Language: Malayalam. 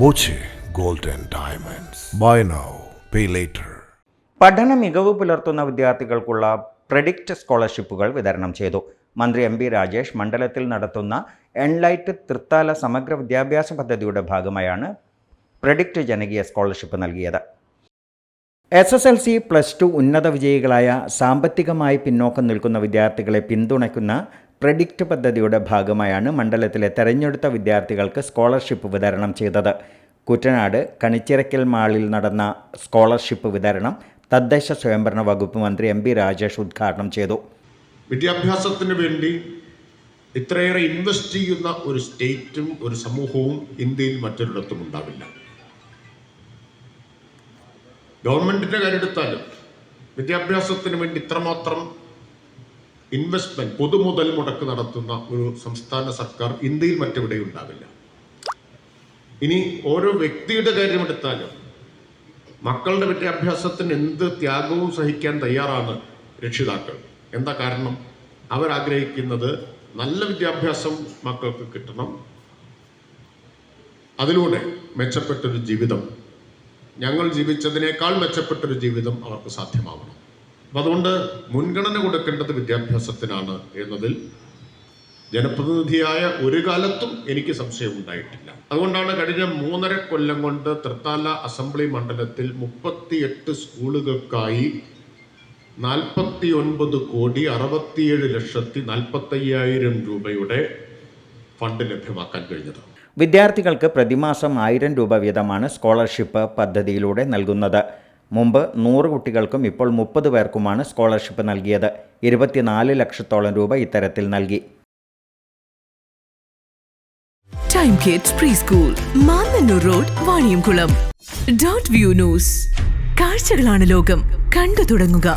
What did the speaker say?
Boche gold and diamonds. Buy now, pay later. പഠന മികവ് പുലർത്തുന്ന വിദ്യാർത്ഥികൾക്കുള്ള പ്രെഡിക്റ്റ് സ്കോളർഷിപ്പുകൾ വിതരണം ചെയ്തു. മന്ത്രി എം. പി. രാജേഷ് മണ്ഡലത്തിൽ നടത്തുന്ന എൻലൈറ്റ് തൃത്താല സമഗ്ര വിദ്യാഭ്യാസ പദ്ധതിയുടെ ഭാഗമായാണ് പ്രെഡിക്റ്റ് ജനകീയ സ്കോളർഷിപ്പ് നൽകിയത്. SSLC, +2 ഉന്നത വിജയികളായ സാമ്പത്തികമായി പിന്നോക്കം നിൽക്കുന്ന വിദ്യാർത്ഥികളെ പിന്തുണയ്ക്കുന്ന പ്രെഡിക്റ്റ് പദ്ധതിയുടെ ഭാഗമായാണ് മണ്ഡലത്തിലെ തെരഞ്ഞെടുത്ത വിദ്യാർത്ഥികൾക്ക് സ്കോളർഷിപ്പ് വിതരണം ചെയ്തത്. കുട്ടനാട് കണിച്ചിറക്കൽ മാളിൽ നടന്ന സ്കോളർഷിപ്പ് വിതരണം തദ്ദേശ സ്വയംഭരണ വകുപ്പ് മന്ത്രി എം. പി. രാജേഷ് ഉദ്ഘാടനം ചെയ്തു. വിദ്യാഭ്യാസത്തിന് വേണ്ടി ഇത്രയേറെ ഇൻവെസ്റ്റ് ചെയ്യുന്ന ഒരു സ്റ്റേറ്റും ഒരു സമൂഹവും ഇന്ത്യയിൽ മറ്റൊരിടത്തും ഉണ്ടാവില്ല. ഗവൺമെന്റിന്റെ കാര്യമെടുത്താലും വിദ്യാഭ്യാസത്തിന് വേണ്ടി ഇത്രമാത്രം ഇൻവെസ്റ്റ്മെന്റ്, പൊതുമുതൽ മുടക്ക് നടത്തുന്ന ഒരു സംസ്ഥാന സർക്കാർ ഇന്ത്യയിൽ മറ്റെവിടെയും ഉണ്ടാവില്ല. ഇനി ഓരോ വ്യക്തിയുടെ കാര്യമെടുത്താലും മക്കളുടെ വിദ്യാഭ്യാസത്തിന് എന്ത് ത്യാഗവും സഹിക്കാൻ തയ്യാറാണ് രക്ഷിതാക്കൾ. എന്താ കാരണം? അവരാഗ്രഹിക്കുന്നത് നല്ല വിദ്യാഭ്യാസം മക്കൾക്ക് കിട്ടണം, അതിലൂടെ മെച്ചപ്പെട്ടൊരു ജീവിതം, ഞങ്ങൾ ജീവിച്ചതിനേക്കാൾ മെച്ചപ്പെട്ടൊരു ജീവിതം അവർക്ക് സാധ്യമാവണം. അപ്പം അതുകൊണ്ട് മുൻഗണന കൊടുക്കേണ്ടത് വിദ്യാഭ്യാസത്തിനാണ് എന്നതിൽ ജനപ്രതിനിധിയായ ഒരു കാലത്തും എനിക്ക് സംശയം ഉണ്ടായിട്ടില്ല. അതുകൊണ്ടാണ് കഴിഞ്ഞ 3.5 കൊല്ലം കൊണ്ട് തൃത്താല അസംബ്ലി മണ്ഡലത്തിൽ 38 സ്കൂളുകൾക്കായി 49,67,45,000 രൂപയുടെ ഫണ്ട് ലഭ്യമാക്കാൻ കഴിഞ്ഞത്. വിദ്യാർത്ഥികൾക്ക് പ്രതിമാസം 1000 രൂപ വീതമാണ് സ്കോളർഷിപ്പ് പദ്ധതിയിലൂടെ നൽകുന്നത്. മുമ്പ് 100 കുട്ടികൾക്കും ഇപ്പോൾ 30 പേർക്കുമാണ് സ്കോളർഷിപ്പ് നൽകിയത്. 24 ലക്ഷത്തോളം രൂപ ഇത്തരത്തിൽ നൽകി. Time kids pre school, Mannannur road, Vaniyamkulam. .View news. കാഴ്ചകളാണ് ലോകം, കണ്ടു തുടങ്ങുക.